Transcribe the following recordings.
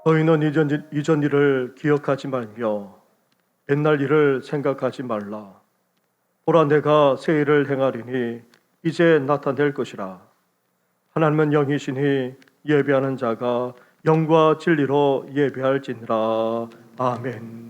너희는 이전 일을 기억하지 말며 옛날 일을 생각하지 말라. 보라, 내가 새 일을 행하리니 이제 나타낼 것이라. 하나님은 영이시니 예배하는 자가 영과 진리로 예배할지니라. 아멘.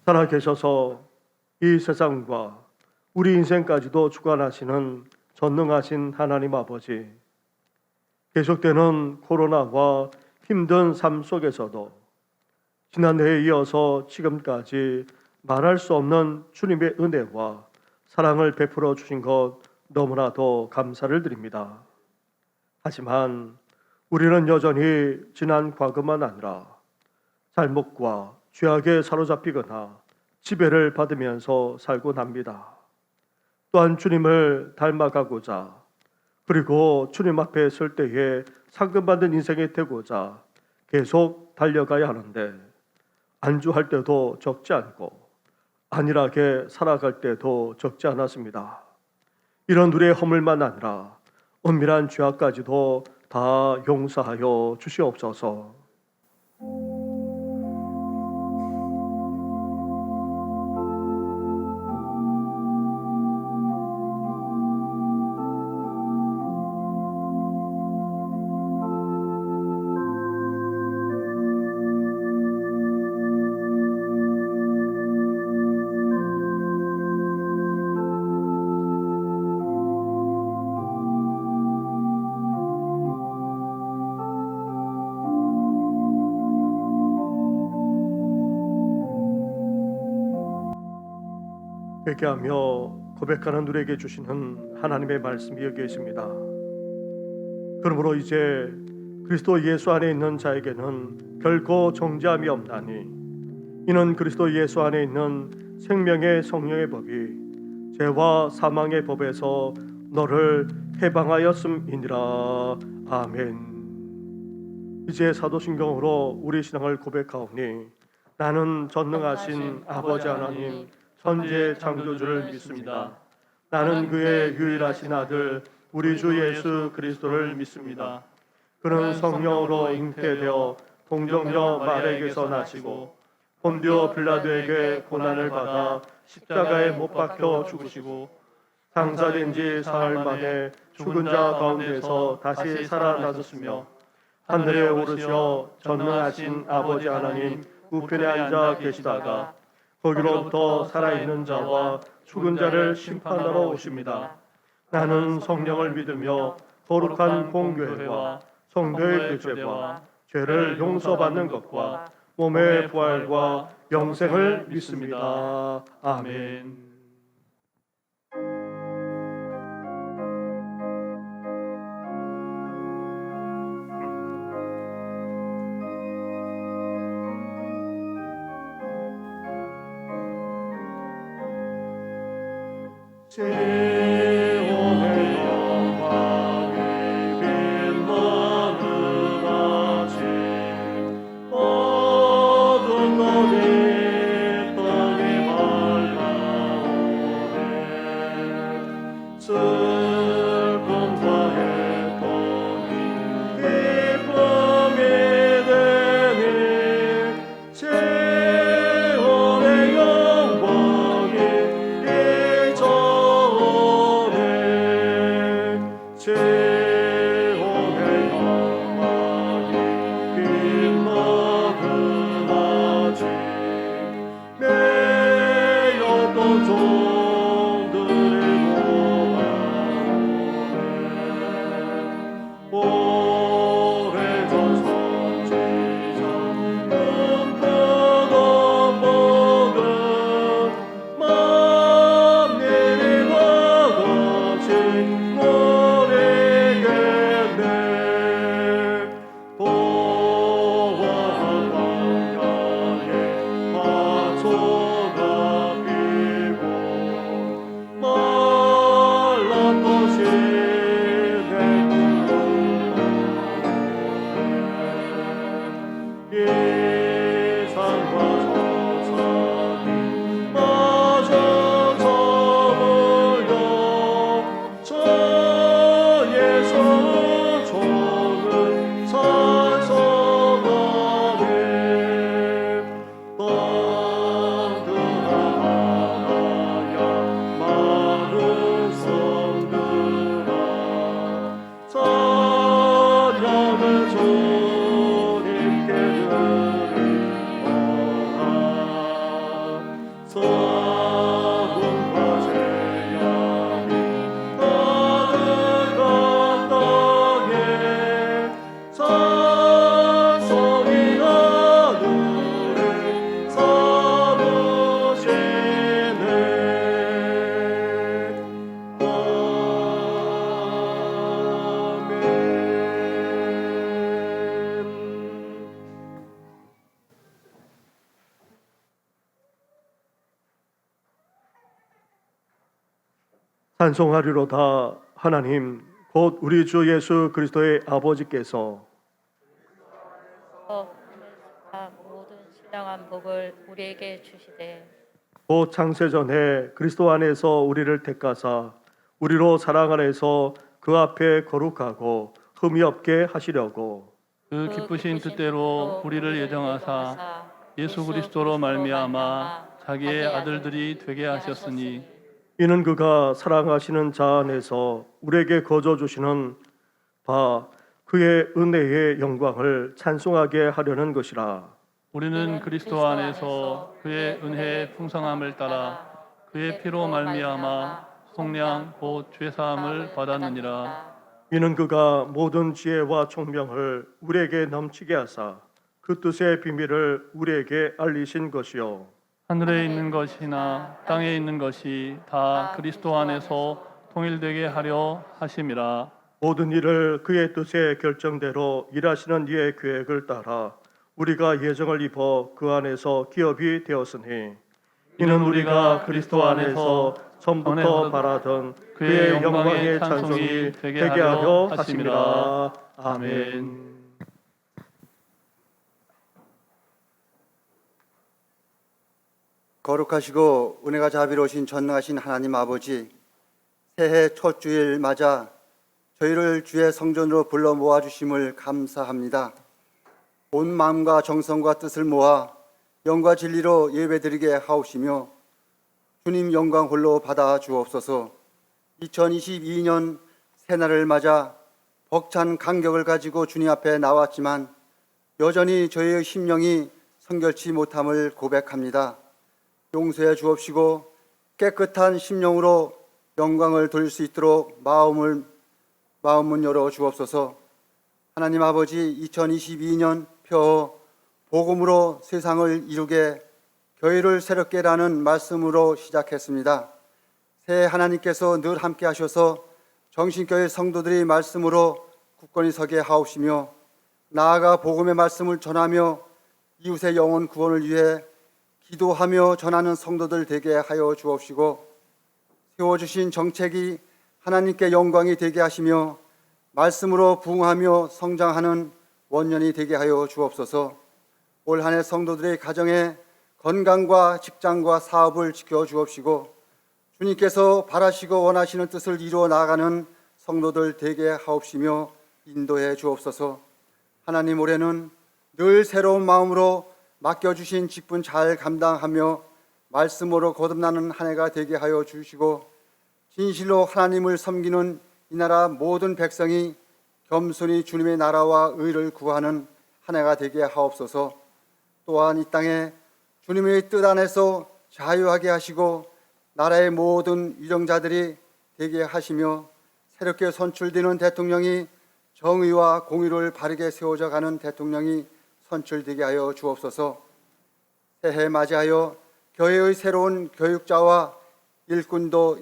살아계셔서 이 세상과 우리 인생까지도 주관하시는 전능하신 하나님 아버지, 계속되는 코로나와 힘든 삶 속에서도 지난해에 이어서 지금까지 말할 수 없는 주님의 은혜와 사랑을 베풀어 주신 것 너무나도 감사를 드립니다. 하지만 우리는 여전히 지난 과거만 아니라 잘못과 죄악에 사로잡히거나 지배를 받으면서 살고 납니다. 또한 주님을 닮아가고자, 그리고 주님 앞에 설 때에 상급받는 인생이 되고자 계속 달려가야 하는데, 안주할 때도 적지 않고 안일하게 살아갈 때도 적지 않았습니다. 이런 우리의 허물만 아니라 은밀한 죄악까지도 다 용서하여 주시옵소서. 회개하며 고백하는 우리에게 주시는 하나님의 말씀이 여기에 있습니다. 그러므로 이제 그리스도 예수 안에 있는 자에게는 결코 정죄함이 없나니, 이는 그리스도 예수 안에 있는 생명의 성령의 법이 죄와 사망의 법에서 너를 해방하였음이니라. 아멘. 이제 사도신경으로 우리 신앙을 고백하오니, 나는 전능하신 아버지 하나님 천지의 창조주를 믿습니다. 나는 그의 유일하신 아들 우리 주 예수 그리스도를 믿습니다. 그는 성령으로 잉태되어 동정녀 마리아에게서 나시고 본디오 빌라도에게 고난을 받아 십자가에 못 박혀 죽으시고 장사된 지 사흘 만에 죽은 자 가운데서 다시 살아나셨으며 하늘에 오르셔 전능하신 아버지 하나님 우편에 앉아 계시다가 거기로부터 살아있는 자와 죽은 자를 심판하러 오십니다. 나는 성령을 믿으며 거룩한 공교회와 성도의 교제와 죄를 용서받는 것과 몸의 부활과 영생을 믿습니다. 아멘. 시온의 영광이 빛나는 아침, 어두운 거리 땅이 밝아오네. 찬송하리로다. 하나님 곧 우리 주 예수 그리스도의 아버지께서 모든 신령한 복을 우리에게 주시되 곧 창세전에 그리스도 안에서 우리를 택하사 우리로 사랑 안에서 그 앞에 거룩하고 흠이 없게 하시려고 그 기쁘신 뜻대로 우리를 예정하사 예수 그리스도로 말미암아 자기의 아들들이 되게 하셨으니 이는 그가 사랑하시는 자 안에서 우리에게 거저 주시는 바 그의 은혜의 영광을 찬송하게 하려는 것이라. 우리는 그리스도 안에서 그의 은혜의 풍성함을 따라 그의 피로 말미암아 속량 곧 죄사함을 받았느니라. 이는 그가 모든 지혜와 총명을 우리에게 넘치게 하사 그 뜻의 비밀을 우리에게 알리신 것이요 하늘에 있는 것이나 땅에 있는 것이 다 그리스도 안에서 통일되게 하려 하심이라. 모든 일을 그의 뜻의 결정대로 일하시는 이의 계획을 따라 우리가 예정을 입어 그 안에서 기업이 되었으니 이는 우리가 그리스도 안에서 처음부터 바라던 그의 영광의 찬송이 되게 하려 하심이라. 아멘. 거룩하시고 은혜가 자비로우신 전능하신 하나님 아버지, 새해 첫 주일 맞아 저희를 주의 성전으로 불러 모아주심을 감사합니다. 온 마음과 정성과 뜻을 모아 영과 진리로 예배드리게 하옵시며 주님 영광 홀로 받아 주옵소서. 2022년 새날을 맞아 벅찬 감격을 가지고 주님 앞에 나왔지만 여전히 저희의 심령이 성결치 못함을 고백합니다. 용서해 주옵시고 깨끗한 심령으로 영광을 돌릴 수 있도록 마음문 열어 주옵소서. 하나님 아버지, 2022년 펴 복음으로 세상을 이루게 교회를 새롭게 라는 말씀으로 시작했습니다. 새해 하나님께서 늘 함께 하셔서 정신교회 성도들이 말씀으로 굳건히 서게 하옵시며 나아가 복음의 말씀을 전하며 이웃의 영혼 구원을 위해 기도하며 전하는 성도들 되게 하여 주옵시고 세워주신 정책이 하나님께 영광이 되게 하시며 말씀으로 부흥하며 성장하는 원년이 되게 하여 주옵소서. 올 한 해 성도들의 가정에 건강과 직장과 사업을 지켜 주옵시고 주님께서 바라시고 원하시는 뜻을 이루어 나아가는 성도들 되게 하옵시며 인도해 주옵소서. 하나님, 올해는 늘 새로운 마음으로 맡겨주신 직분 잘 감당하며 말씀으로 거듭나는 한 해가 되게 하여 주시고, 진실로 하나님을 섬기는 이 나라 모든 백성이 겸손히 주님의 나라와 의를 구하는 한 해가 되게 하옵소서. 또한 이 땅에 주님의 뜻 안에서 자유하게 하시고 나라의 모든 유정자들이 되게 하시며, 새롭게 선출되는 대통령이 정의와 공의를 바르게 세워져 가는 대통령이 선출되게 하여 주옵소서. 새해 맞이하여 교회의 새로운 교육자와 일꾼도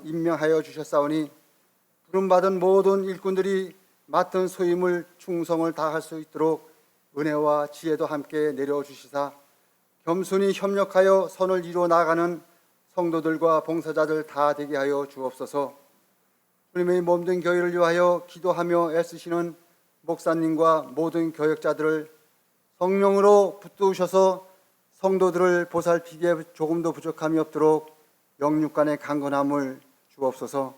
임명하여 주셨사오니, 부름받은 모든 일꾼들이 맡은 소임을 충성을 다할 수 있도록 은혜와 지혜도 함께 내려주시사, 겸손히 협력하여 선을 이루어 나가는 성도들과 봉사자들 다 되게 하여 주옵소서. 주님의 몸된 교회를 위하여 기도하며 애쓰시는 목사님과 모든 교역자들을 성령으로 붙드셔서 성도들을 보살피기에 조금도 부족함이 없도록 영육간의 강건함을 주옵소서.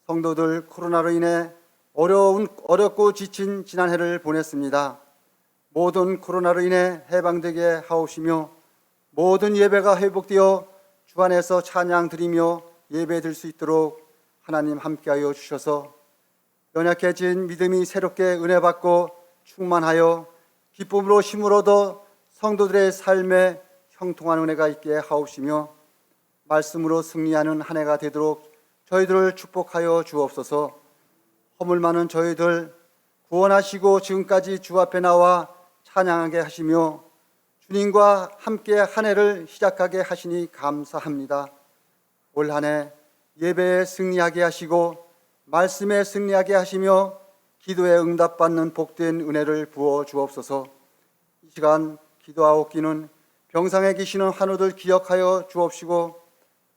성도들, 코로나로 인해 어렵고 지친 지난해를 보냈습니다. 모든 코로나로 인해 해방되게 하옵시며, 모든 예배가 회복되어 주 안에서 찬양 드리며 예배 드릴 수 있도록 하나님 함께하여 주셔서, 연약해진 믿음이 새롭게 은혜 받고 충만하여 기쁨으로 힘을 얻어 성도들의 삶에 형통한 은혜가 있게 하옵시며, 말씀으로 승리하는 한 해가 되도록 저희들을 축복하여 주옵소서. 허물 많은 저희들 구원하시고 지금까지 주 앞에 나와 찬양하게 하시며 주님과 함께 한 해를 시작하게 하시니 감사합니다. 올 한 해 예배에 승리하게 하시고 말씀에 승리하게 하시며 기도에 응답받는 복된 은혜를 부어 주옵소서. 이 시간 기도하옵기는 병상에 계시는 환우들 기억하여 주옵시고,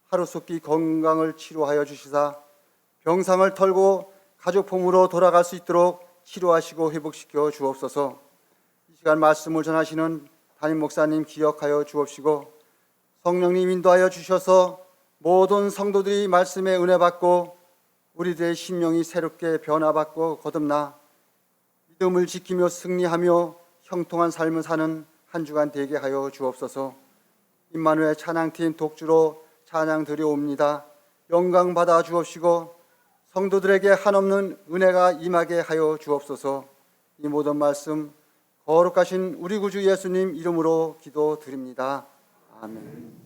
하루속히 건강을 치료하여 주시사 병상을 털고 가족품으로 돌아갈 수 있도록 치료하시고 회복시켜 주옵소서. 이 시간 말씀을 전하시는 담임 목사님 기억하여 주옵시고, 성령님 인도하여 주셔서 모든 성도들이 말씀에 은혜 받고 우리들의 심령이 새롭게 변화받고 거듭나 믿음을 지키며 승리하며 형통한 삶을 사는 한 주간 되게 하여 주옵소서. 임마누엘 찬양팀 독주로 찬양 드려옵니다. 영광 받아 주옵시고 성도들에게 한없는 은혜가 임하게 하여 주옵소서. 이 모든 말씀 거룩하신 우리 구주 예수님 이름으로 기도드립니다. 아멘.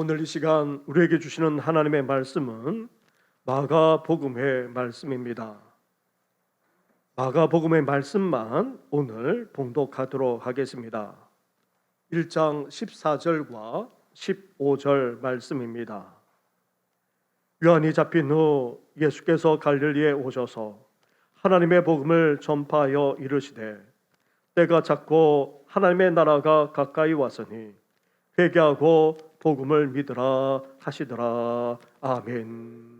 오늘 이 시간 우리에게 주시는 하나님의 말씀은 마가복음의 말씀입니다. 마가복음의 말씀만 오늘 봉독하도록 하겠습니다. 1장 14절과 15절 말씀입니다. 요한이 잡힌 후 예수께서 갈릴리에 오셔서 하나님의 복음을 전파하여 이르시되 때가 찼고 하나님의 나라가 가까이 왔으니 회개하고 복음을 믿으라 하시더라. 아멘.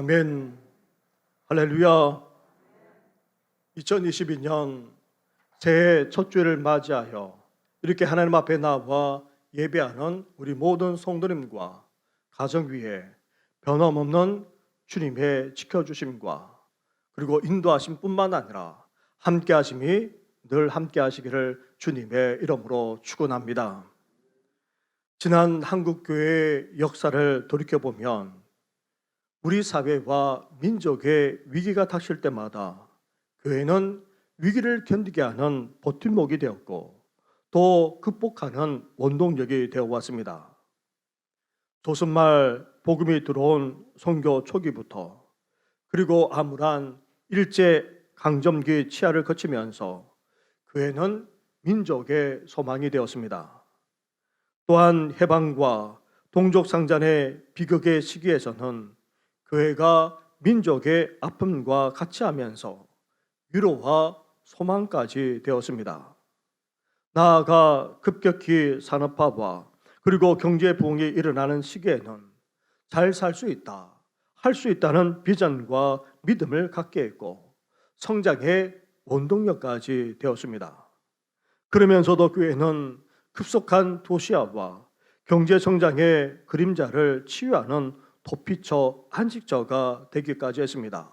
아멘. 할렐루야. 2022년 새해 첫 주일을 맞이하여 이렇게 하나님 앞에 나와 예배하는 우리 모든 성도님과 가정 위에 변함없는 주님의 지켜주심과 그리고 인도하심뿐만 아니라 함께하심이 늘 함께하시기를 주님의 이름으로 축원합니다. 지난 한국교회의 역사를 돌이켜보면 우리 사회와 민족의 위기가 닥칠 때마다 교회는 위기를 견디게 하는 버팀목이 되었고 또 극복하는 원동력이 되어 왔습니다. 조선말 복음이 들어온 선교 초기부터 그리고 암울한 일제 강점기 치하를 거치면서 교회는 민족의 소망이 되었습니다. 또한 해방과 동족상잔의 비극의 시기에서는 교회가 민족의 아픔과 같이 하면서 위로와 소망까지 되었습니다. 나아가 급격히 산업화와 그리고 경제 부흥이 일어나는 시기에는 잘 살 수 있다, 할 수 있다는 비전과 믿음을 갖게 했고 성장의 원동력까지 되었습니다. 그러면서도 교회는 급속한 도시화와 경제 성장의 그림자를 치유하는 도피처, 안식처가 되기까지 했습니다.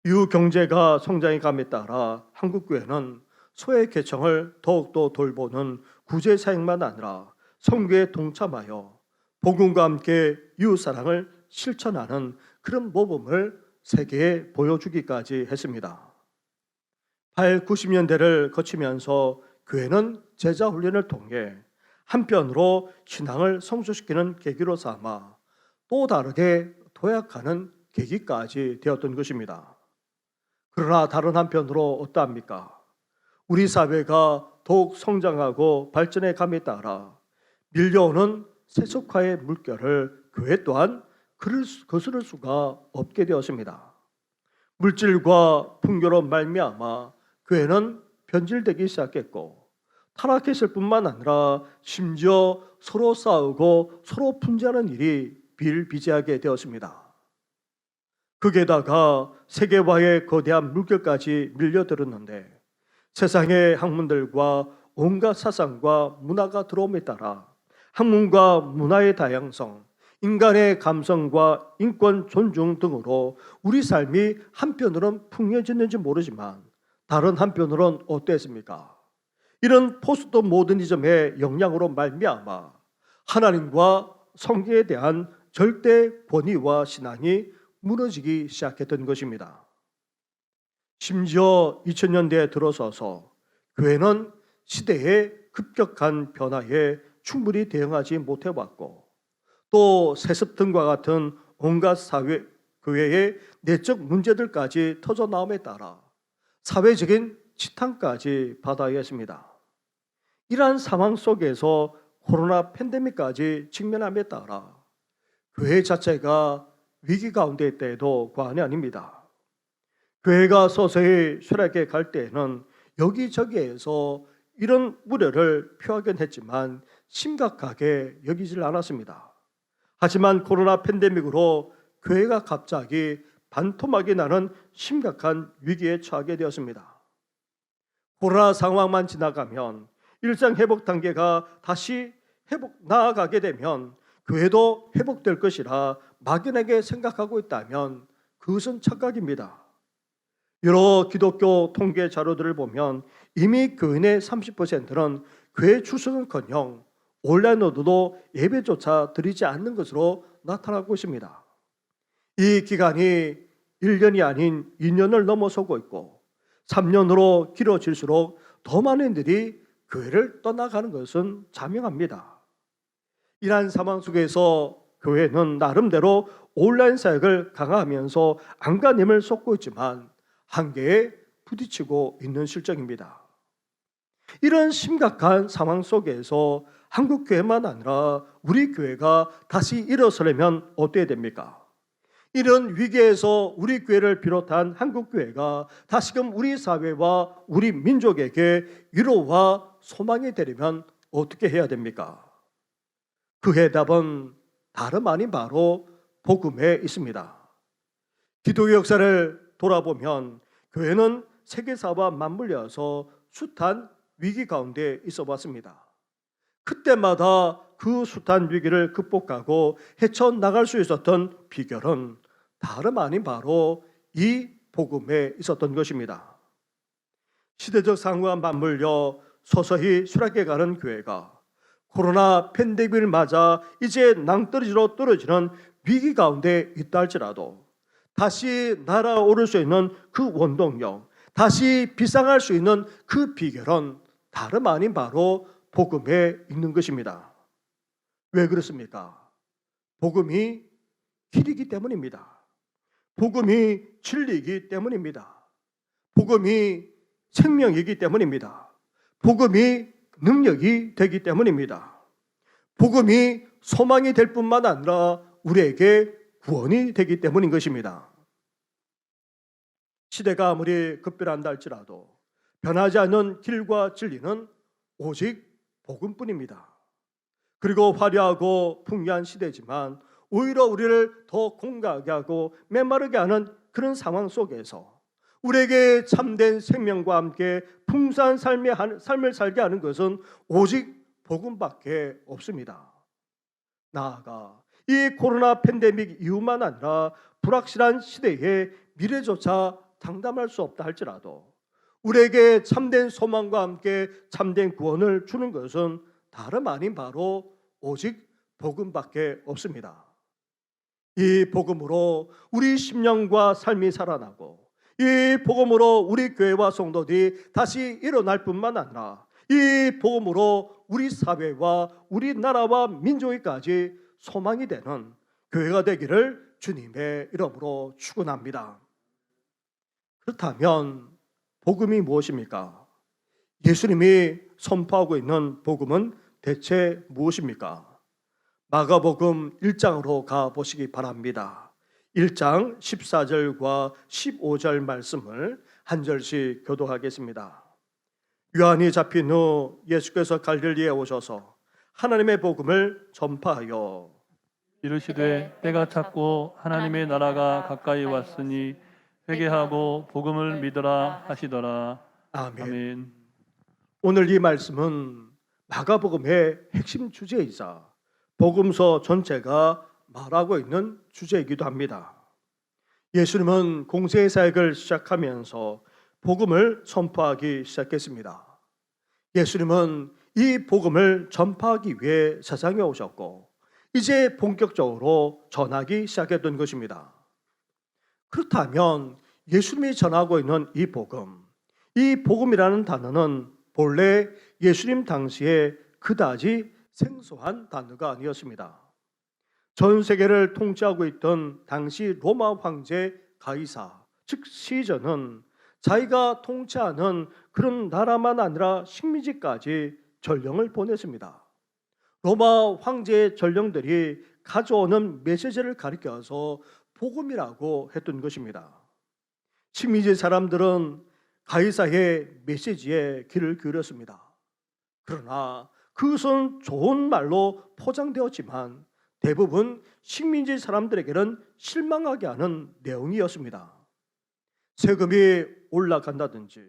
이후 경제가 성장해 감에 따라 한국교회는 소외 계층을 더욱더 돌보는 구제 사역만 아니라 선교에 동참하여 복음과 함께 이웃사랑을 실천하는 그런 모범을 세계에 보여주기까지 했습니다. 8, 90년대를 거치면서 교회는 제자 훈련을 통해 한편으로 신앙을 성숙시키는 계기로 삼아 또 다르게 도약하는 계기까지 되었던 것입니다. 그러나 다른 한편으로 어떠합니까? 우리 사회가 더욱 성장하고 발전해 감에 따라 밀려오는 세속화의 물결을 교회 또한 거스를 수가 없게 되었습니다. 물질과 풍요로 말미암아 교회는 변질되기 시작했고 타락했을 뿐만 아니라 심지어 서로 싸우고 서로 분쟁하는 일이 비일비재하게 되었습니다. 거기에다가 세계화의 거대한 물결까지 밀려들었는데 세상의 학문들과 온갖 사상과 문화가 들어옴에 따라 학문과 문화의 다양성, 인간의 감성과 인권 존중 등으로 우리 삶이 한편으로는 풍요해졌는지 모르지만 다른 한편으로는 어땠습니까? 이런 포스트 모더니즘의 영향으로 말미암아 하나님과 성경에 대한 절대 권위와 신앙이 무너지기 시작했던 것입니다. 심지어 2000년대에 들어서서 교회는 시대의 급격한 변화에 충분히 대응하지 못해왔고 또 세습 등과 같은 온갖 교회의 내적 문제들까지 터져나옴에 따라 사회적인 지탄까지 받아야 했습니다. 이러한 상황 속에서 코로나 팬데믹까지 직면함에 따라 교회 자체가 위기 가운데 있다해도 과언이 아닙니다. 교회가 서서히 쇠락해 갈 때에는 여기저기에서 이런 우려를 표하긴 했지만 심각하게 여기질 않았습니다. 하지만 코로나 팬데믹으로 교회가 갑자기 반토막이 나는 심각한 위기에 처하게 되었습니다. 코로나 상황만 지나가면 일상 회복 단계가 다시 나아가게 되면 교회도 회복될 것이라 막연하게 생각하고 있다면 그것은 착각입니다. 여러 기독교 통계 자료들을 보면 이미 교인의 30%는 교회 출석은커녕 온라인으로도 예배조차 드리지 않는 것으로 나타나고 있습니다. 이 기간이 1년이 아닌 2년을 넘어서고 있고 3년으로 길어질수록 더 많은 이들이 교회를 떠나가는 것은 자명합니다. 이러한 상황 속에서 교회는 나름대로 온라인 사역을 강화하면서 안간힘을 쏟고 있지만 한계에 부딪히고 있는 실정입니다. 이런 심각한 상황 속에서 한국 교회만 아니라 우리 교회가 다시 일어서려면 어떻게 됩니까? 이런 위기에서 우리 교회를 비롯한 한국 교회가 다시금 우리 사회와 우리 민족에게 위로와 소망이 되려면 어떻게 해야 됩니까? 그 해답은 다름 아닌 바로 복음에 있습니다. 기독교 역사를 돌아보면 교회는 세계사와 맞물려서 숱한 위기 가운데 있어 왔습니다. 그때마다 그 숱한 위기를 극복하고 헤쳐나갈 수 있었던 비결은 다름 아닌 바로 이 복음에 있었던 것입니다. 시대적 상황과 맞물려 서서히 쇠락해가는 교회가 코로나 팬데믹을 맞아 이제 낭떠러지로 떨어지는 위기 가운데 있다 할지라도 다시 날아오를 수 있는 그 원동력, 다시 비상할 수 있는 그 비결은 다름 아닌 바로 복음에 있는 것입니다. 왜 그렇습니까? 복음이 길이기 때문입니다. 복음이 진리이기 때문입니다. 복음이 생명이기 때문입니다. 복음이 능력이 되기 때문입니다. 복음이 소망이 될 뿐만 아니라 우리에게 구원이 되기 때문인 것입니다. 시대가 아무리 급변한다 할지라도 변하지 않는 길과 진리는 오직 복음뿐입니다. 그리고 화려하고 풍요한 시대지만 오히려 우리를 더 공고하게 하고 메마르게 하는 그런 상황 속에서 우리에게 참된 생명과 함께 풍성한 삶을 살게 하는 것은 오직 복음밖에 없습니다. 나아가 이 코로나 팬데믹 이후만 아니라 불확실한 시대에 미래조차 장담할 수 없다 할지라도 우리에게 참된 소망과 함께 참된 구원을 주는 것은 다름 아닌 바로 오직 복음밖에 없습니다. 이 복음으로 우리 심령과 삶이 살아나고 이 복음으로 우리 교회와 성도들이 다시 일어날 뿐만 아니라 이 복음으로 우리 사회와 우리나라와 민족에까지 소망이 되는 교회가 되기를 주님의 이름으로 축원합니다. 그렇다면 복음이 무엇입니까? 예수님이 선포하고 있는 복음은 대체 무엇입니까? 마가복음 1장으로 가보시기 바랍니다. 1장 14절과 15절 말씀을 한 절씩 교독하겠습니다. 요한이 잡힌 후 예수께서 갈릴리에 오셔서 하나님의 복음을 전파하여 이르시되 때가 찼고 하나님의 나라가 가까이 왔으니 회개하고 복음을 믿으라 하시더라. 아멘. 아멘. 오늘 이 말씀은 마가복음의 핵심 주제이자 복음서 전체가 말하고 있는 주제이기도 합니다. 예수님은 공생의 사역을 시작하면서 복음을 선포하기 시작했습니다. 예수님은 이 복음을 전파하기 위해 세상에 오셨고 이제 본격적으로 전하기 시작했던 것입니다. 그렇다면 예수님이 전하고 있는 이 복음이라는 단어는 본래 예수님 당시에 그다지 생소한 단어가 아니었습니다. 전 세계를 통치하고 있던 당시 로마 황제 가이사, 즉 시저는 자기가 통치하는 그런 나라만 아니라 식민지까지 전령을 보냈습니다. 로마 황제의 전령들이 가져오는 메시지를 가리켜서 복음이라고 했던 것입니다. 식민지 사람들은 가이사의 메시지에 귀를 기울였습니다. 그러나 그것은 좋은 말로 포장되었지만 대부분 식민지 사람들에게는 실망하게 하는 내용이었습니다. 세금이 올라간다든지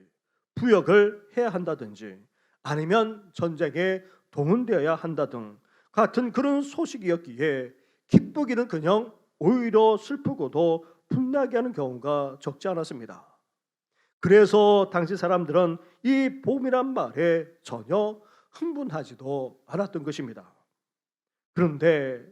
부역을 해야 한다든지 아니면 전쟁에 동원되어야 한다 등 같은 그런 소식이었기에 기쁘기는커녕 오히려 슬프고도 분나게 하는 경우가 적지 않았습니다. 그래서 당시 사람들은 이 복음이란 말에 전혀 흥분하지도 않았던 것입니다. 그런데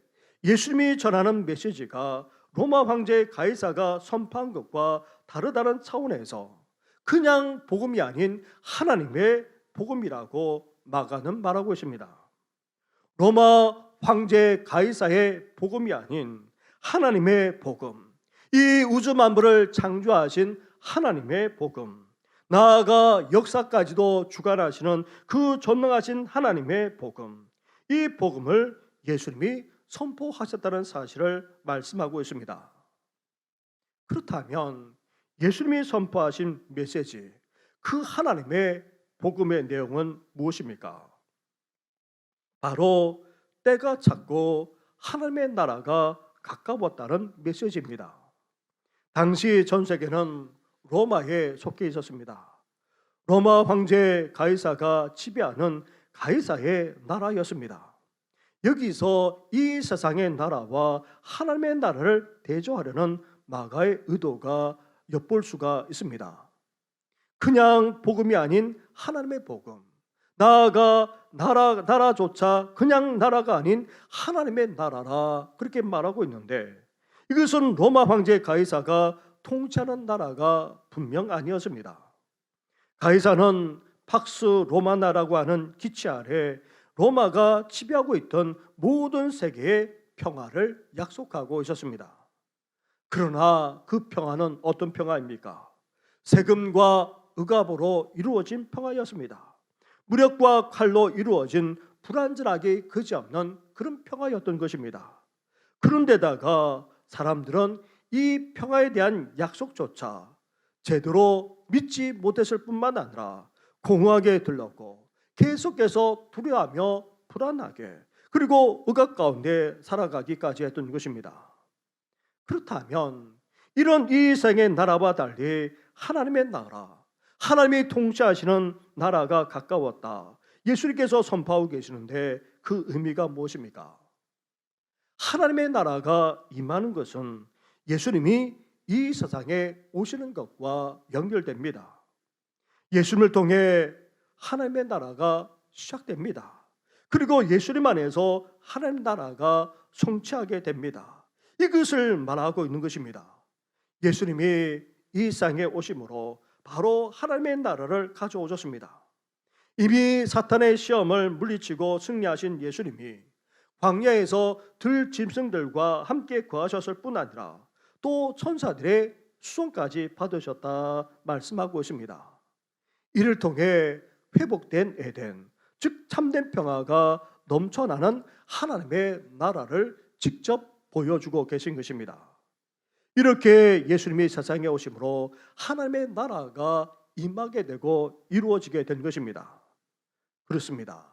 예수님이 전하는 메시지가 로마 황제 가이사가 선포한 것과 다르다는 차원에서 그냥 복음이 아닌 하나님의 복음이라고 마가는 말하고 있습니다. 로마 황제 가이사의 복음이 아닌 하나님의 복음, 이 우주 만물을 창조하신 하나님의 복음, 나아가 역사까지도 주관하시는 그 전능하신 하나님의 복음, 이 복음을 예수님이 선포하셨다는 사실을 말씀하고 있습니다. 그렇다면 예수님이 선포하신 메시지, 그 하나님의 복음의 내용은 무엇입니까? 바로 때가 찼고 하나님의 나라가 가까웠다는 메시지입니다. 당시 전 세계는 로마에 속해 있었습니다. 로마 황제 가이사가 지배하는 가이사의 나라였습니다. 여기서 이 세상의 나라와 하나님의 나라를 대조하려는 마가의 의도가 엿볼 수가 있습니다. 그냥 복음이 아닌 하나님의 복음, 나아가 나라조차 그냥 나라가 아닌 하나님의 나라라 그렇게 말하고 있는데 이것은 로마 황제 가이사가 통치하는 나라가 분명 아니었습니다. 가이사는 팍스 로마나라고 하는 기치 아래 로마가 지배하고 있던 모든 세계의 평화를 약속하고 있었습니다. 그러나 그 평화는 어떤 평화입니까? 세금과 억압으로 이루어진 평화였습니다. 무력과 칼로 이루어진 불완전하게 그지없는 그런 평화였던 것입니다. 그런데다가 사람들은 이 평화에 대한 약속조차 제대로 믿지 못했을 뿐만 아니라 공허하게 들렀고 계속해서 두려워하며 불안하게 그리고 억압 가운데 살아가기까지 했던 것입니다. 그렇다면 이런 이 세상의 나라와 달리 하나님의 나라, 하나님이 통치하시는 나라가 가까웠다, 예수님께서 선포하고 계시는데 그 의미가 무엇입니까? 하나님의 나라가 임하는 것은 예수님이 이 세상에 오시는 것과 연결됩니다. 예수님을 통해 하나님의 나라가 시작됩니다. 그리고 예수님 안에서 하나님 나라가 성취하게 됩니다. 이것을 말하고 있는 것입니다. 예수님이 이 세상에 오심으로 바로 하나님의 나라를 가져오셨습니다. 이미 사탄의 시험을 물리치고 승리하신 예수님이 광야에서 들짐승들과 함께 거하셨을 뿐 아니라 또 천사들의 수송까지 받으셨다 말씀하고 있습니다. 이를 통해 회복된 에덴, 즉 참된 평화가 넘쳐나는 하나님의 나라를 직접 보여주고 계신 것입니다. 이렇게 예수님이 세상에 오심으로 하나님의 나라가 임하게 되고 이루어지게 된 것입니다. 그렇습니다.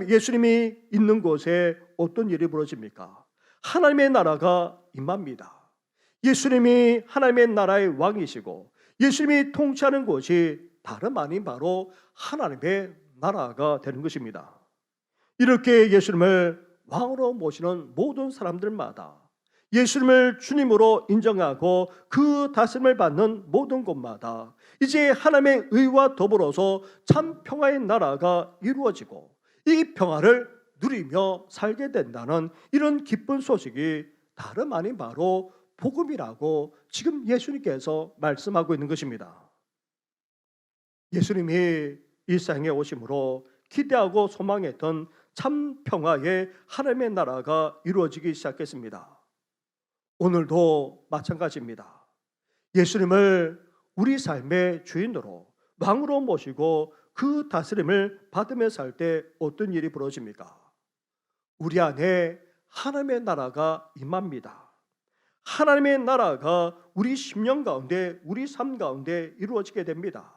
예수님이 있는 곳에 어떤 일이 벌어집니까? 하나님의 나라가 임합니다. 예수님이 하나님의 나라의 왕이시고 예수님이 통치하는 곳이 다름 아닌 바로 하나님의 나라가 되는 것입니다. 이렇게 예수님을 왕으로 모시는 모든 사람들마다, 예수님을 주님으로 인정하고 그 다스림을 받는 모든 곳마다 이제 하나님의 의와 더불어서 참 평화의 나라가 이루어지고 이 평화를 누리며 살게 된다는 이런 기쁜 소식이 다름 아닌 바로 복음이라고 지금 예수님께서 말씀하고 있는 것입니다. 예수님이 이 세상에 오심으로 기대하고 소망했던 참 평화의 하나님의 나라가 이루어지기 시작했습니다. 오늘도 마찬가지입니다. 예수님을 우리 삶의 주인으로 왕으로 모시고 그 다스림을 받으며 살 때 어떤 일이 벌어집니까? 우리 안에 하나님의 나라가 임합니다. 하나님의 나라가 우리 심령 가운데, 우리 삶 가운데 이루어지게 됩니다.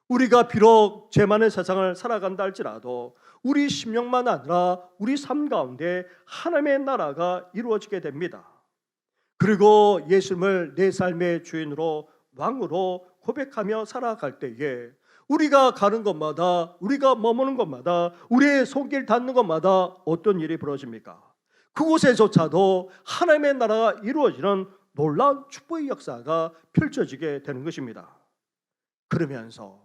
우리가 비록 죄 많은 세상을 살아간다 할지라도 우리 심령만 아니라 우리 삶 가운데 하나님의 나라가 이루어지게 됩니다. 그리고 예수님을 내 삶의 주인으로 왕으로 고백하며 살아갈 때에 우리가 가는 곳마다, 우리가 머무는 곳마다, 우리의 손길 닿는 곳마다 어떤 일이 벌어집니까? 그곳에조차도 하나님의 나라가 이루어지는 놀라운 축복의 역사가 펼쳐지게 되는 것입니다. 그러면서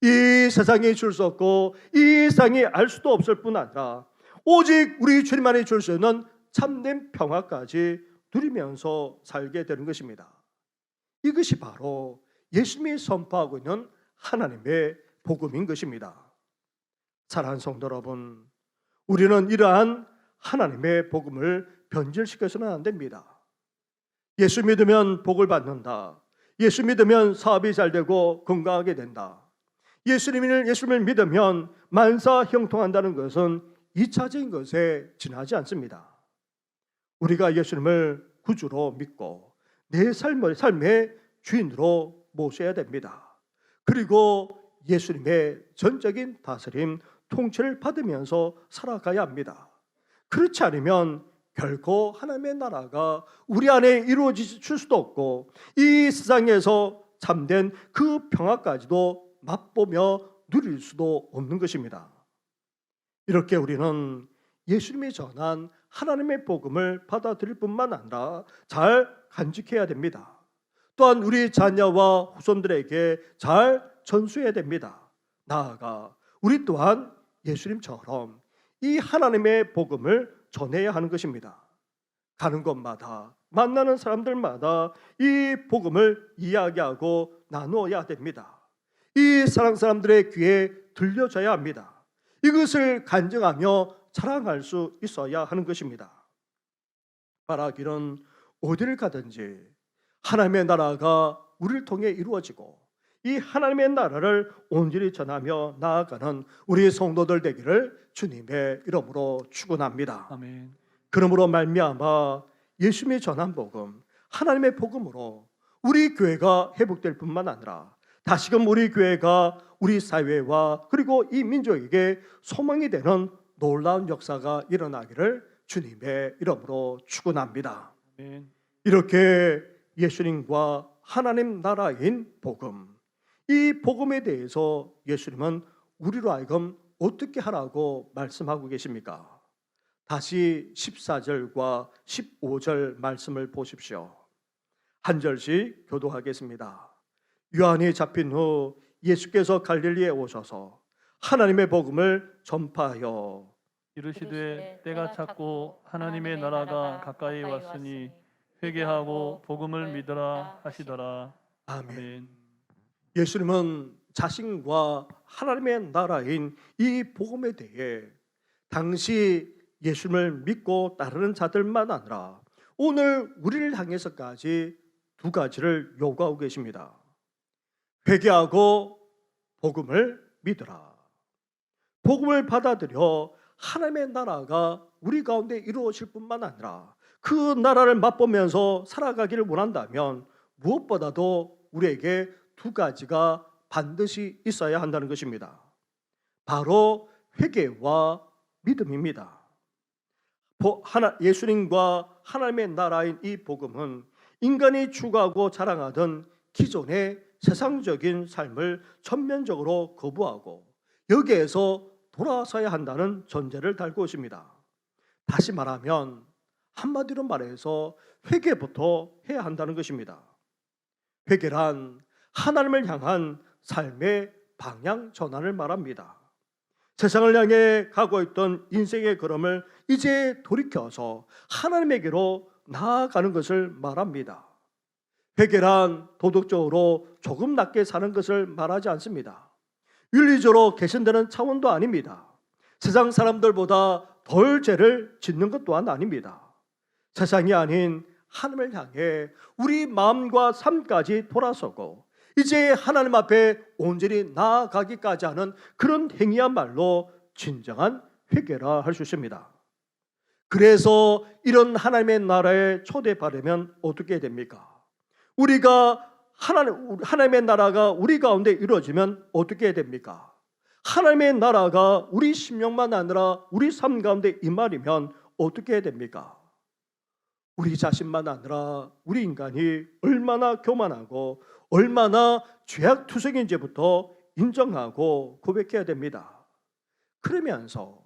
이 세상에 줄 수 없고 이 세상에 알 수도 없을 뿐 아니라 오직 우리 주님만이 줄 수 있는 참된 평화까지 누리면서 살게 되는 것입니다. 이것이 바로 예수님이 선포하고 있는 하나님의 복음인 것입니다. 사랑하는 성도 여러분, 우리는 이러한 하나님의 복음을 변질시켜서는 안 됩니다. 예수 믿으면 복을 받는다. 예수 믿으면 사업이 잘 되고 건강하게 된다. 예수님을 믿으면 만사 형통한다는 것은 2차적인 것에 지나지 않습니다. 우리가 예수님을 구주로 믿고 내 삶의 주인으로 모셔야 됩니다. 그리고 예수님의 전적인 다스림, 통치를 받으면서 살아가야 합니다. 그렇지 않으면 결코 하나님의 나라가 우리 안에 이루어질 수도 없고 이 세상에서 참된 그 평화까지도 맛보며 누릴 수도 없는 것입니다. 이렇게 우리는 예수님이 전한 하나님의 복음을 받아들일 뿐만 아니라 잘 간직해야 됩니다. 또한 우리 자녀와 후손들에게 잘 전수해야 됩니다. 나아가 우리 또한 예수님처럼 이 하나님의 복음을 전해야 하는 것입니다. 가는 곳마다, 만나는 사람들마다 이 복음을 이야기하고 나누어야 됩니다. 이 세상 사람들의 귀에 들려져야 합니다. 이것을 간증하며 자랑할 수 있어야 하는 것입니다. 바라기는 어디를 가든지 하나님의 나라가 우리를 통해 이루어지고 이 하나님의 나라를 온전히 전하며 나아가는 우리 성도들 되기를 주님의 이름으로 축원합니다. 아멘. 그러므로 말미암아 예수님이 전한 복음, 하나님의 복음으로 우리 교회가 회복될 뿐만 아니라 다시금 우리 교회가 우리 사회와 그리고 이 민족에게 소망이 되는 놀라운 역사가 일어나기를 주님의 이름으로 축원합니다. 아멘. 이렇게 예수님과 하나님 나라인 복음, 이 복음에 대해서 예수님은 우리로 하여금 어떻게 하라고 말씀하고 계십니까? 다시 14절과 15절 말씀을 보십시오. 한 절씩 교도하겠습니다. 요한이 잡힌 후 예수께서 갈릴리에 오셔서 하나님의 복음을 전파하여 이르시되 때가 찼고 하나님의 나라가 가까이 왔으니 회개하고 복음을 믿으라 하시더라. 아멘. 아멘. 예수님은 자신과 하나님의 나라인 이 복음에 대해 당시 예수님을 믿고 따르는 자들만 아니라 오늘 우리를 향해서까지 두 가지를 요구하고 계십니다. 회개하고 복음을 믿으라. 복음을 받아들여 하나님의 나라가 우리 가운데 이루어질 뿐만 아니라 그 나라를 맛보면서 살아가기를 원한다면 무엇보다도 우리에게 두 가지가 반드시 있어야 한다는 것입니다. 바로 회개와 믿음입니다. 예수님과 하나님의 나라인 이 복음은 인간이 추구하고 자랑하던 기존의 세상적인 삶을 전면적으로 거부하고 여기에서 돌아서야 한다는 전제를 달고 있습니다. 다시 말하면 한마디로 말해서 회개부터 해야 한다는 것입니다. 회개란 하나님을 향한 삶의 방향 전환을 말합니다. 세상을 향해 가고 있던 인생의 걸음을 이제 돌이켜서 하나님에게로 나아가는 것을 말합니다. 회개란 도덕적으로 조금 낮게 사는 것을 말하지 않습니다. 윤리적으로 개선되는 차원도 아닙니다. 세상 사람들보다 덜 죄를 짓는 것 또한 아닙니다. 세상이 아닌 하나님을 향해 우리 마음과 삶까지 돌아서고 이제 하나님 앞에 온전히 나아가기까지 하는 그런 행위야말로 진정한 회개라 할 수 있습니다. 그래서 이런 하나님의 나라에 초대받으면 어떻게 됩니까? 우리가 하나님의 나라가 우리 가운데 이루어지면 어떻게 됩니까? 하나님의 나라가 우리 심령만 아니라 우리 삶 가운데 임하려면 어떻게 됩니까? 우리 자신만 아니라 우리 인간이 얼마나 교만하고 얼마나 죄악투성인지부터 인정하고 고백해야 됩니다. 그러면서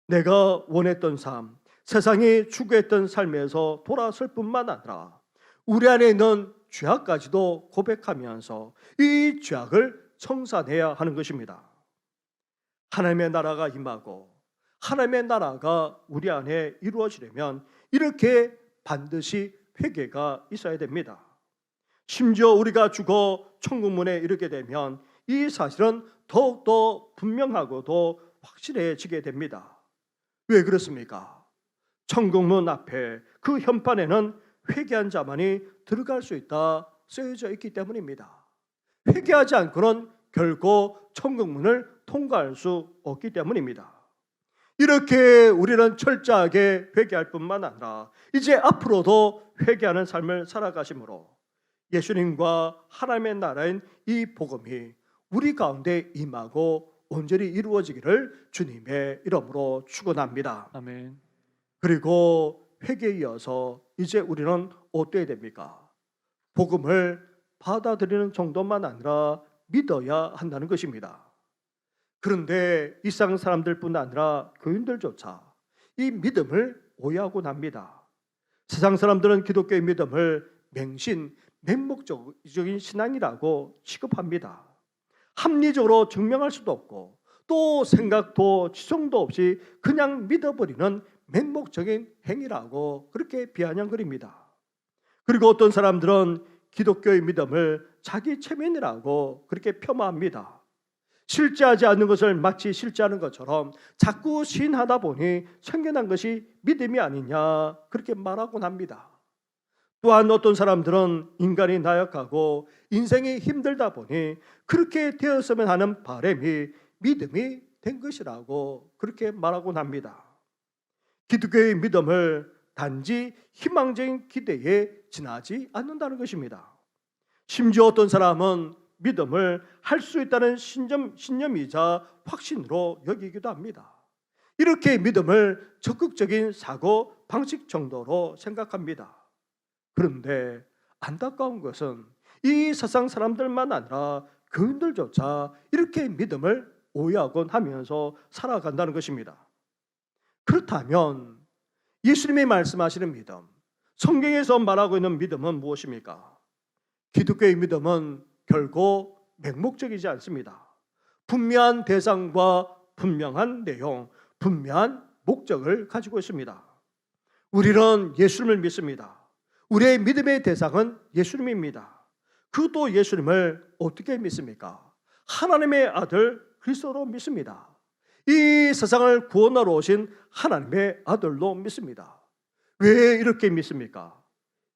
내가 원했던 삶, 세상이 추구했던 삶에서 돌아설 뿐만 아니라 우리 안에 있는 죄악까지도 고백하면서 이 죄악을 청산해야 하는 것입니다. 하나님의 나라가 임하고 하나님의 나라가 우리 안에 이루어지려면 이렇게 반드시 회개가 있어야 됩니다. 심지어 우리가 죽어 천국문에 이르게 되면 이 사실은 더욱더 분명하고도 확실해지게 됩니다. 왜 그렇습니까? 천국문 앞에 그 현판에는 회개한 자만이 들어갈 수 있다 쓰여져 있기 때문입니다. 회개하지 않고는 결코 천국문을 통과할 수 없기 때문입니다. 이렇게 우리는 철저하게 회개할 뿐만 아니라 이제 앞으로도 회개하는 삶을 살아가심으로 예수님과 하나님의 나라인 이 복음이 우리 가운데 임하고 온전히 이루어지기를 주님의 이름으로 축원합니다. 아멘. 그리고 회개에 이어서 이제 우리는 어때야 됩니까? 복음을 받아들이는 정도만 아니라 믿어야 한다는 것입니다. 그런데 이상 사람들뿐 아니라 교인들조차 이 믿음을 오해하고 납니다. 세상 사람들은 기독교의 믿음을 맹목적인 신앙이라고 취급합니다. 합리적으로 증명할 수도 없고 또 생각도 지성도 없이 그냥 믿어버리는 맹목적인 행위라고 그렇게 비아냥거립니다. 그리고 어떤 사람들은 기독교의 믿음을 자기 체면이라고 그렇게 폄하합니다. 실제하지 않는 것을 마치 실제하는 것처럼 자꾸 시인하다 보니 생겨난 것이 믿음이 아니냐 그렇게 말하곤 합니다. 또한 어떤 사람들은 인간이 나약하고 인생이 힘들다 보니 그렇게 되었으면 하는 바람이 믿음이 된 것이라고 그렇게 말하곤 합니다. 기독교의 믿음을 단지 희망적인 기대에 지나지 않는다는 것입니다. 심지어 어떤 사람은 믿음을 할 수 있다는 신념이자 확신으로 여기기도 합니다. 이렇게 믿음을 적극적인 사고 방식 정도로 생각합니다. 그런데 안타까운 것은 이 세상 사람들만 아니라 교인들조차 이렇게 믿음을 오해하곤 하면서 살아간다는 것입니다. 그렇다면 예수님이 말씀하시는 믿음, 성경에서 말하고 있는 믿음은 무엇입니까? 기독교의 믿음은 결코 맹목적이지 않습니다. 분명한 대상과 분명한 내용, 분명한 목적을 가지고 있습니다. 우리는 예수님을 믿습니다. 우리의 믿음의 대상은 예수님입니다. 그것도 예수님을 어떻게 믿습니까? 하나님의 아들 그리스도로 믿습니다. 이 세상을 구원하러 오신 하나님의 아들로 믿습니다. 왜 이렇게 믿습니까?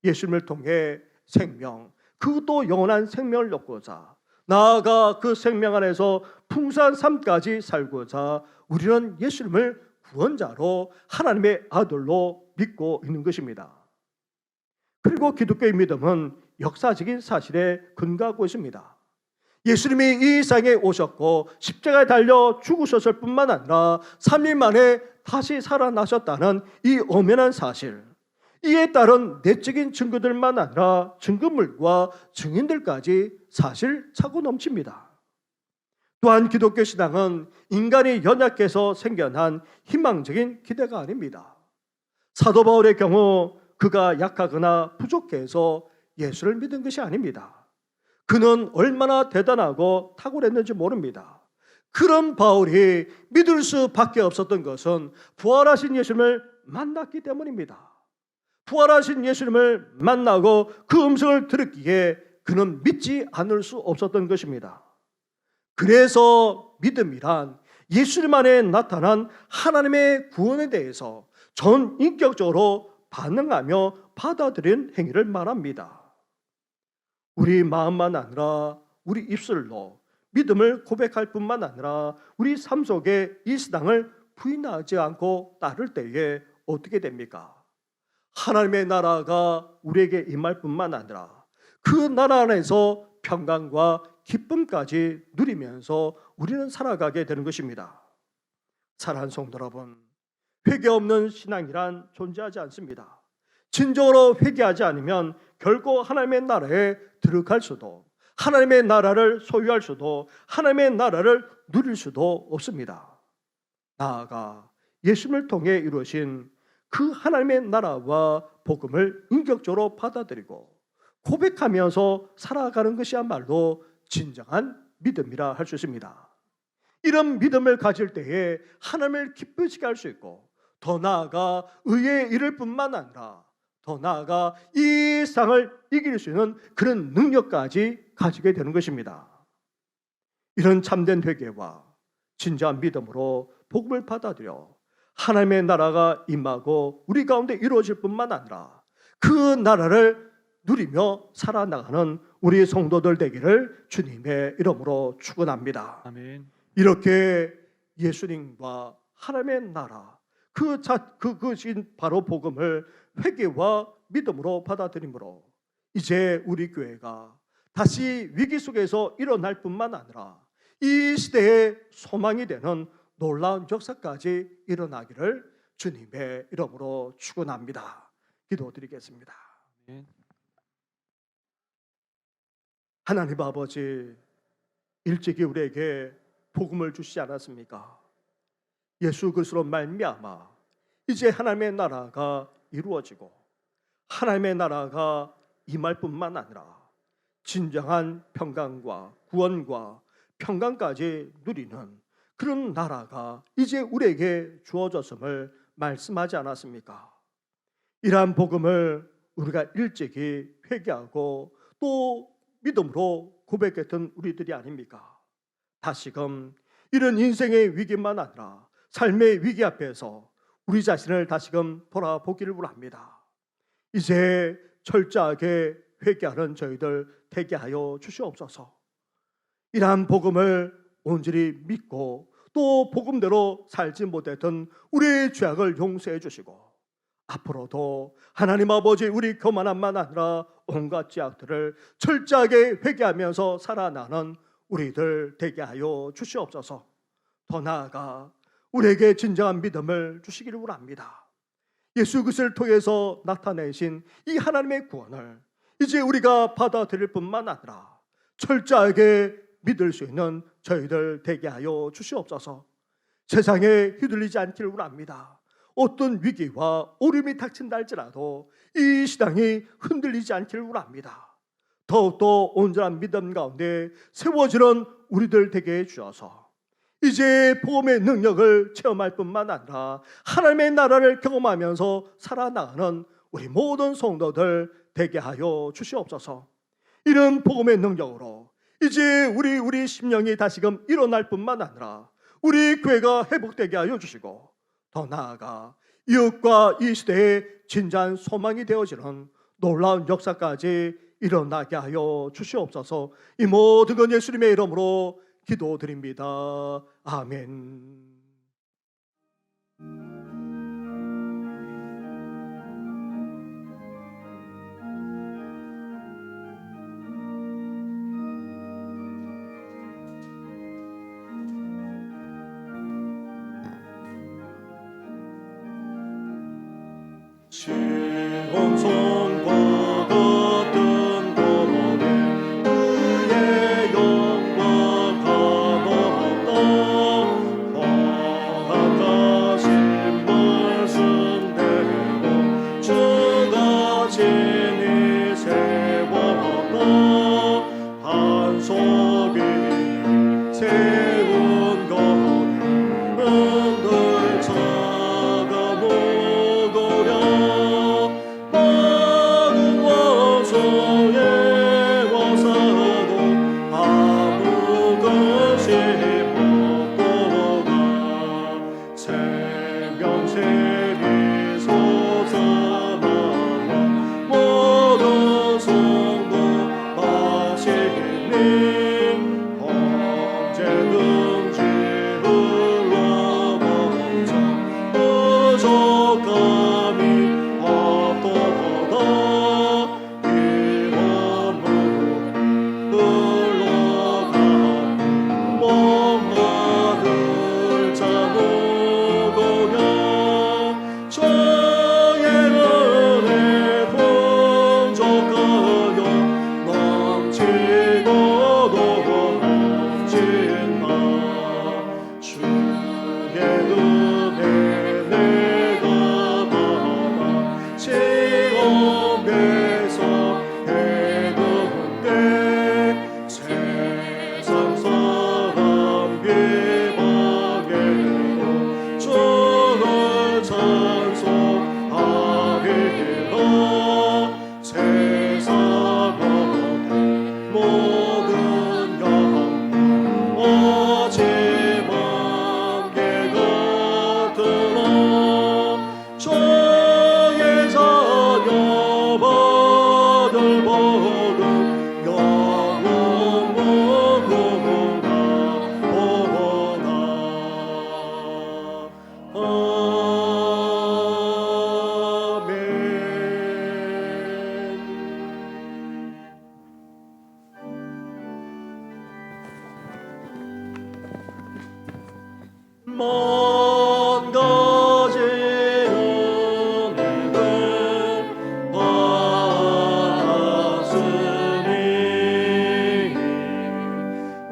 예수님을 통해 생명, 그것도 영원한 생명을 얻고자, 나아가 그 생명 안에서 풍성한 삶까지 살고자 우리는 예수님을 구원자로 하나님의 아들로 믿고 있는 것입니다. 그리고 기독교의 믿음은 역사적인 사실에 근거하고 있습니다. 예수님이 이 세상에 오셨고 십자가에 달려 죽으셨을 뿐만 아니라 3일 만에 다시 살아나셨다는 이 엄연한 사실, 이에 따른 내적인 증거들만 아니라 증거물과 증인들까지 사실 차고 넘칩니다. 또한 기독교 신앙은 인간이 연약해서 생겨난 희망적인 기대가 아닙니다. 사도 바울의 경우 그가 약하거나 부족해서 예수를 믿은 것이 아닙니다. 그는 얼마나 대단하고 탁월했는지 모릅니다. 그런 바울이 믿을 수밖에 없었던 것은 부활하신 예수님을 만났기 때문입니다. 부활하신 예수님을 만나고 그 음성을 들었기에 그는 믿지 않을 수 없었던 것입니다. 그래서 믿음이란 예수님 안에 나타난 하나님의 구원에 대해서 전인격적으로 반응하며 받아들이는 행위를 말합니다. 우리 마음만 아니라 우리 입술로 믿음을 고백할 뿐만 아니라 우리 삶 속에 이 신앙을 부인하지 않고 따를 때에 어떻게 됩니까? 하나님의 나라가 우리에게 임할 뿐만 아니라 그 나라 안에서 평강과 기쁨까지 누리면서 우리는 살아가게 되는 것입니다. 사랑하는 성도 여러분, 회개 없는 신앙이란 존재하지 않습니다. 진정으로 회개하지 않으면 결코 하나님의 나라에 들어갈 수도, 하나님의 나라를 소유할 수도, 하나님의 나라를 누릴 수도 없습니다. 나아가 예수님을 통해 이루어진 그 하나님의 나라와 복음을 인격적으로 받아들이고 고백하면서 살아가는 것이야말로 진정한 믿음이라 할 수 있습니다. 이런 믿음을 가질 때에 하나님을 기쁘시게 할 수 있고, 더 나아가 의에 이를 뿐만 아니라 더 나아가 이 세상을 이길 수 있는 그런 능력까지 가지게 되는 것입니다. 이런 참된 회개와 진정한 믿음으로 복음을 받아들여 하나님의 나라가 임하고 우리 가운데 이루어질 뿐만 아니라 그 나라를 누리며 살아나가는 우리 성도들 되기를 주님의 이름으로 축원합니다. 아멘. 이렇게 예수님과 하나님의 나라, 그것인 바로 복음을 회개와 믿음으로 받아들이므로 이제 우리 교회가 다시 위기 속에서 일어날 뿐만 아니라 이 시대의 소망이 되는 놀라운 역사까지 일어나기를 주님의 이름으로 축원합니다. 기도드리겠습니다. 아멘. 하나님 아버지, 일찍이 우리에게 복음을 주시지 않았습니까? 예수 그리스도로 말미암아 이제 하나님의 나라가 이루어지고 하나님의 나라가 임할 뿐만 아니라 진정한 평강과 구원과 평강까지 누리는 그런 나라가 이제 우리에게 주어졌음을 말씀하지 않았습니까? 이러한 복음을 우리가 일찍이 회개하고 또 믿음으로 고백했던 우리들이 아닙니까? 다시금 이런 인생의 위기만 아니라 삶의 위기 앞에서 우리 자신을 다시금 돌아보기를 원합니다. 이제 철저하게 회개하는 저희들 되게 하여 주시옵소서. 이러한 복음을 온전히 믿고 또 복음대로 살지 못했던 우리의 죄악을 용서해 주시고 앞으로도 하나님 아버지 우리 교만함만 아니라 온갖 죄악들을 철저하게 회개하면서 살아나는 우리들 되게 하여 주시옵소서. 더 나아가 우리에게 진정한 믿음을 주시기를 원합니다. 예수 그리스도를 통해서 나타내신 이 하나님의 구원을 이제 우리가 받아들일 뿐만 아니라 철저하게 믿을 수 있는 저희들 되게 하여 주시옵소서. 세상에 휘둘리지 않기를 원합니다. 어떤 위기와 어려움이 닥친다 할지라도 이 신앙이 흔들리지 않기를 원합니다. 더욱더 온전한 믿음 가운데 세워지는 우리들 되게 해주셔서 이제 복음의 능력을 체험할 뿐만 아니라 하나님의 나라를 경험하면서 살아나가는 우리 모든 성도들 되게 하여 주시옵소서. 이런 복음의 능력으로 이제 우리 심령이 다시금 일어날 뿐만 아니라 우리 교회가 회복되게 하여 주시고 더 나아가 이웃과 이 시대의 진정한 소망이 되어지는 놀라운 역사까지 일어나게 하여 주시옵소서. 이 모든 건 예수님의 이름으로 기도드립니다. 아멘. 시온성과 같은 곳에 그의 영광 가득하다. 허락하신 말씀대로 주가 친히 세웠다. 한손이 세운 거리 흔들 차가 무거려 많은 원수의 원사도 아무 것이 없도다. 생명샘이 솟아나와 모든 성도 마시니 언제든지 흘러넘쳐 부족함이 없도다. 이름으로 흘러가는 목마를 자무거려 저의 은혜 풍족하여 넘치고도 넘친다. 주의 은혜 내가 받아 시온에서 해군대 세상 사람 비방해도 주를 찬송하리라. 세상 모든 영광 오직 만개 같으나 저의 자녀 받을 복은 영원 무궁한 보다. 아멘. 먼 가지 은혜를 받았으니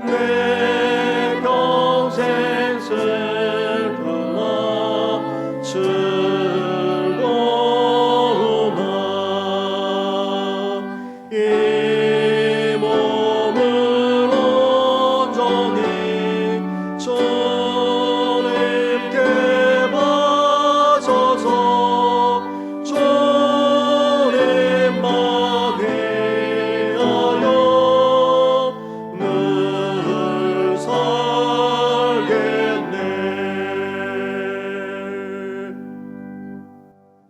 내 평생 슬프나 즐거우나 이 몸을 온전히 주님께 바쳐서 주님만 위하여 늘 살겠네.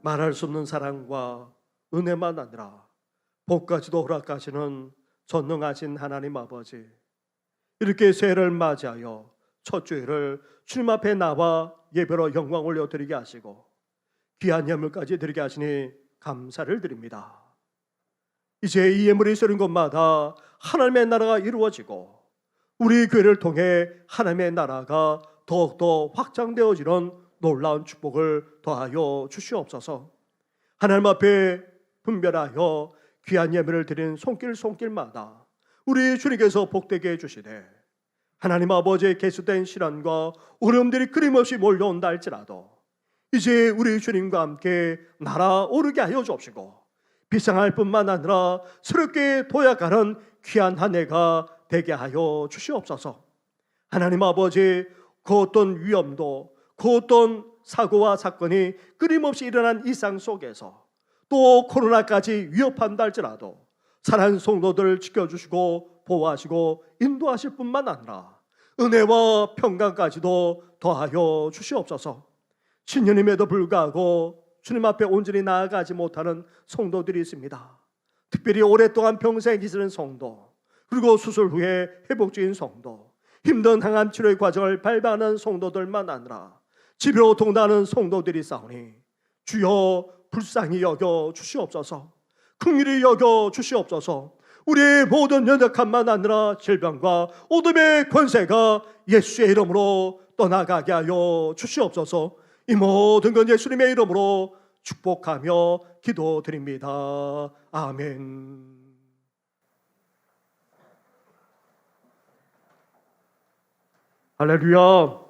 말할 수 없는 사랑과 은혜만 아니라 복까지도 허락하시는 전능하신 하나님 아버지, 이렇게 새해를 맞이하여 첫 주일을 주님 앞에 나와 예배로 영광 올려드리게 하시고 귀한 예물까지 드리게 하시니 감사를 드립니다. 이제 이 예물이 쏘는 곳마다 하나님의 나라가 이루어지고 우리 교회를 통해 하나님의 나라가 더욱더 확장되어지는 놀라운 축복을 더하여 주시옵소서. 하나님 앞에 분별하여 귀한 예배를 드린 손길마다 우리 주님께서 복되게 해주시되 하나님 아버지의 계수된 시련과 어려움들이 끊임없이 몰려온다 할지라도 이제 우리 주님과 함께 날아오르게 하여 주옵시고 비상할 뿐만 아니라 새롭게 도약하는 귀한 한 해가 되게 하여 주시옵소서. 하나님 아버지, 그 어떤 위험도 그 어떤 사고와 사건이 끊임없이 일어난 이 상 속에서 또 코로나까지 위협한다 할지라도 사랑하는 성도들 지켜주시고 보호하시고 인도하실 뿐만 아니라 은혜와 평강까지도 더하여 주시옵소서. 신년임에도 불구하고 주님 앞에 온전히 나아가지 못하는 성도들이 있습니다. 특별히 오랫동안 평생 기스는 성도, 그리고 수술 후에 회복 중인 성도, 힘든 항암 치료의 과정을 밟아가는 성도들만 아니라 집으로 동다는 성도들이 싸우니 주여 불쌍히 여겨 주시옵소서. 긍휼히 여겨 주시옵소서. 우리의 모든 연약함만 아니라 질병과 어둠의 권세가 예수의 이름으로 떠나가게 하여 주시옵소서. 이 모든 건 예수님의 이름으로 축복하며 기도드립니다. 아멘. 할렐루야.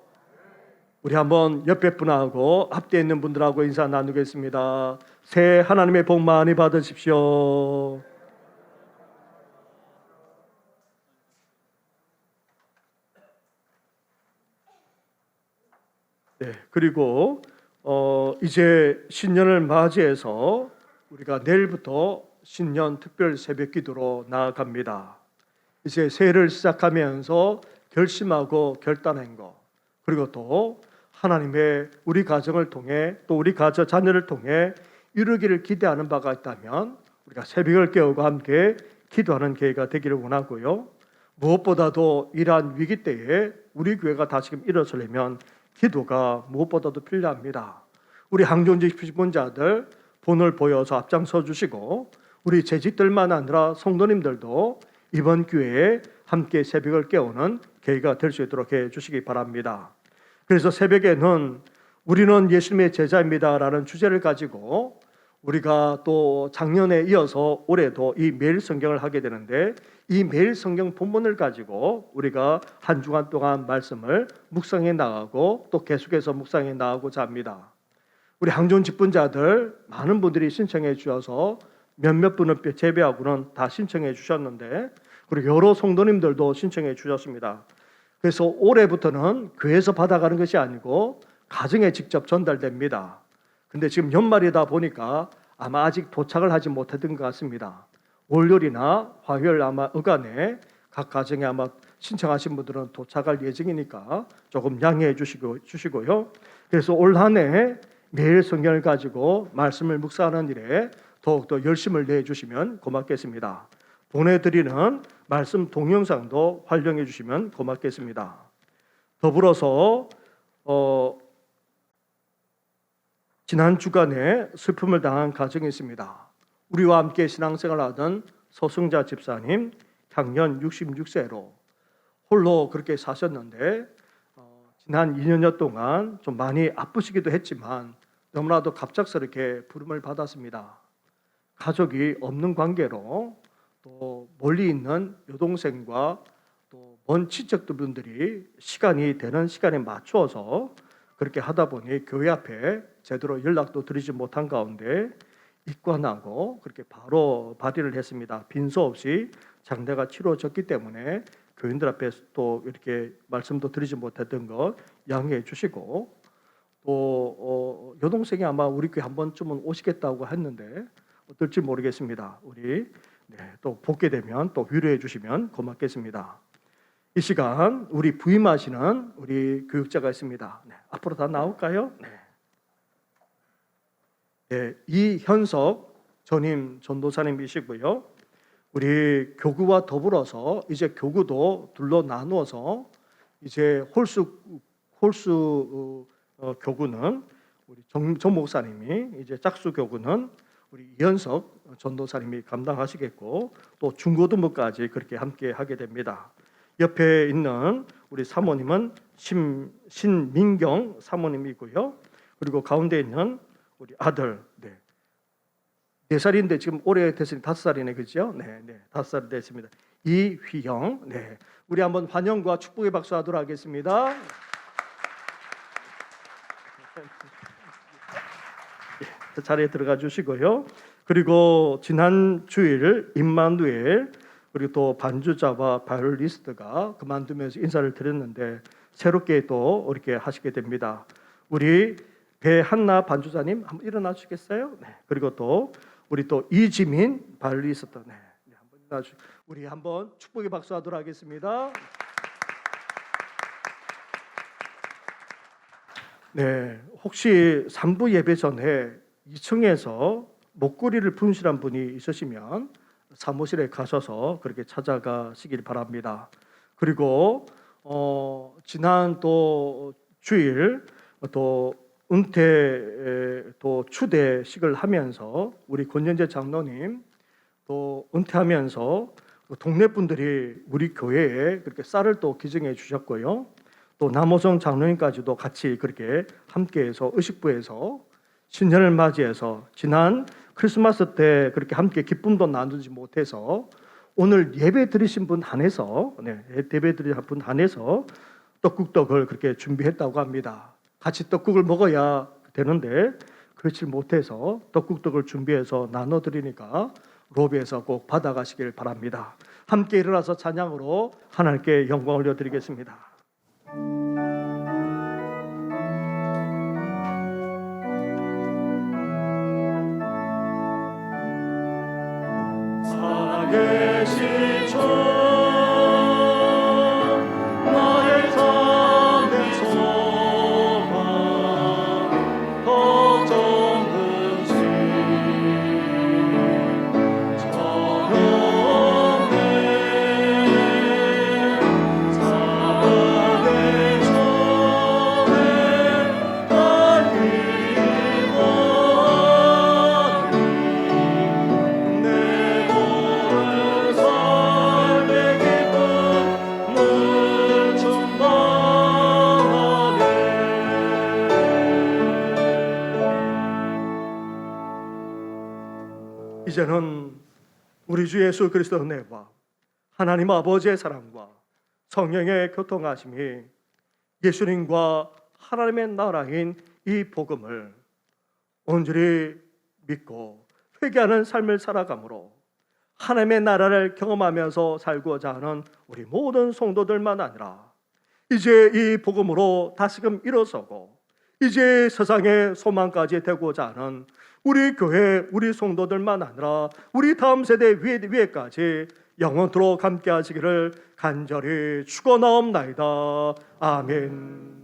우리 한번 옆에 분하고 앞뒤에 있는 분들하고 인사 나누겠습니다. 새해 하나님의 복 많이 받으십시오. 네, 그리고 이제 신년을 맞이해서 우리가 내일부터 신년 특별 새벽 기도로 나아갑니다. 이제 새해를 시작하면서 결심하고 결단한 거, 그리고 또 하나님의 우리 가정을 통해 또 우리 가정 자녀를 통해 이루기를 기대하는 바가 있다면 우리가 새벽을 깨우고 함께 기도하는 기회가 되기를 원하고요. 무엇보다도 이러한 위기 때에 우리 교회가 다시금 일어서려면 기도가 무엇보다도 필요합니다. 우리 항존직 피부자들 본을 보여서 앞장서 주시고 우리 재직들만 아니라 성도님들도 이번 기회에 함께 새벽을 깨우는 계기가 될 수 있도록 해 주시기 바랍니다. 그래서 새벽에는 우리는 예수님의 제자입니다라는 주제를 가지고 우리가 또 작년에 이어서 올해도 이 매일 성경을 하게 되는데 이 매일 성경 본문을 가지고 우리가 한 주간 동안 말씀을 묵상해 나가고 또 계속해서 묵상해 나가고자 합니다. 우리 항존 직분자들 많은 분들이 신청해 주셔서 몇몇 분은 제외하고는 다 신청해 주셨는데 그리고 여러 성도님들도 신청해 주셨습니다. 그래서 올해부터는 교회에서 받아가는 것이 아니고 가정에 직접 전달됩니다. 근데 지금 연말이다 보니까 아마 아직 도착을 하지 못했던 것 같습니다. 월요일이나 화요일 아마 어간에 각 가정에 아마 신청하신 분들은 도착할 예정이니까 조금 양해해 주시고요. 그래서 올 한 해 매일 성경을 가지고 말씀을 묵상하는 일에 더욱더 열심을 내주시면 고맙겠습니다. 보내드리는 말씀 동영상도 활용해 주시면 고맙겠습니다. 더불어서 지난 주간에 슬픔을 당한 가정이 있습니다. 우리와 함께 신앙생활하던 서승자 집사님 향년 66세로 홀로 그렇게 사셨는데 지난 2년여 동안 좀 많이 아프시기도 했지만 너무나도 갑작스럽게 부름을 받았습니다. 가족이 없는 관계로 또 멀리 있는 여동생과 또 먼 친척분들이 시간이 되는 시간에 맞추어서 그렇게 하다 보니 교회 앞에 제대로 연락도 드리지 못한 가운데 입관하고 그렇게 바로 발의를 했습니다. 빈소 없이 장례가 치러졌기 때문에 교인들 앞에 또 이렇게 말씀도 드리지 못했던 것 양해해 주시고 또 여동생이 아마 우리 교회 한 번쯤은 오시겠다고 했는데 어떨지 모르겠습니다. 우리 또 보게 되면 또 위로해 주시면 고맙겠습니다. 이 시간 우리 부임하시는 우리 교육자가 있습니다. 앞으로 다 나올까요? 이현석 전임 전도사님이시고요. 우리 교구와 더불어서 이제 교구도 둘로 나누어서 이제 홀수 교구는 우리 정 목사님이 이제 짝수 교구는 우리 이현석 전도사님이 감당하시겠고 또 중고등부까지 그렇게 함께 하게 됩니다. 옆에 있는 우리 사모님은 신민경 사모님이고요. 그리고 가운데 있는 우리 아들, 네. 4살인데 지금 올해 됐으니 5살이네, 그죠? 네, 5살 됐습니다. 이휘영, 네. 우리 한번 환영과 축복의 박수 하도록 하겠습니다. 자리에 들어가 주시고요. 그리고 지난 주일 임마누엘 그리고 또 반주자와 바이올리스트가 그만두면서 인사를 드렸는데 새롭게 또 이렇게 하시게 됩니다. 우리 배한나 반주자님 한번 일어나 주시겠어요? 네. 그리고 또 우리 또 이지민 바이올리스트, 네. 한번 일어나 주. 우리 한번 축복의 박수 하도록 하겠습니다. 네, 혹시 3부 예배 전에 2층에서 목걸이를 분실한 분이 있으시면 사무실에 가셔서 그렇게 찾아가시길 바랍니다. 그리고 지난 또 주일 또 은퇴 또 추대식을 하면서 우리 권현재 장로님 또 은퇴하면서 동네 분들이 우리 교회에 그렇게 쌀을 또 기증해 주셨고요. 또 남호성 장로님까지도 같이 그렇게 함께해서 의식부에서 신년을 맞이해서 지난 크리스마스 때 그렇게 함께 기쁨도 나누지 못해서 오늘 예배 드리신 분 한해서 예배 드린 분 한해서 떡국떡을 그렇게 준비했다고 합니다. 같이 떡국을 먹어야 되는데 그렇지 못해서 떡국떡을 준비해서 나눠드리니까 로비에서 꼭 받아가시길 바랍니다. 함께 일어나서 찬양으로 하나님께 영광 올려드리겠습니다. 살아계신 주 나의 삶의 소망 걱정 근심 전영네 사랑의 전에 달리거니 내 이제는 우리 주 예수 그리스도의 은혜와 하나님 아버지의 사랑과 성령의 교통하심이 예수님과 하나님의 나라인 이 복음을 온전히 믿고 회개하는 삶을 살아감으로 하나님의 나라를 경험하면서 살고자 하는 우리 모든 성도들만 아니라 이제 이 복음으로 다시금 일어서고 이제 세상의 소망까지 되고자 하는 우리 교회, 우리 성도들만 아니라 우리 다음 세대 위에까지 영원토록 함께 하시기를 간절히 축원하옵나이다. 아멘.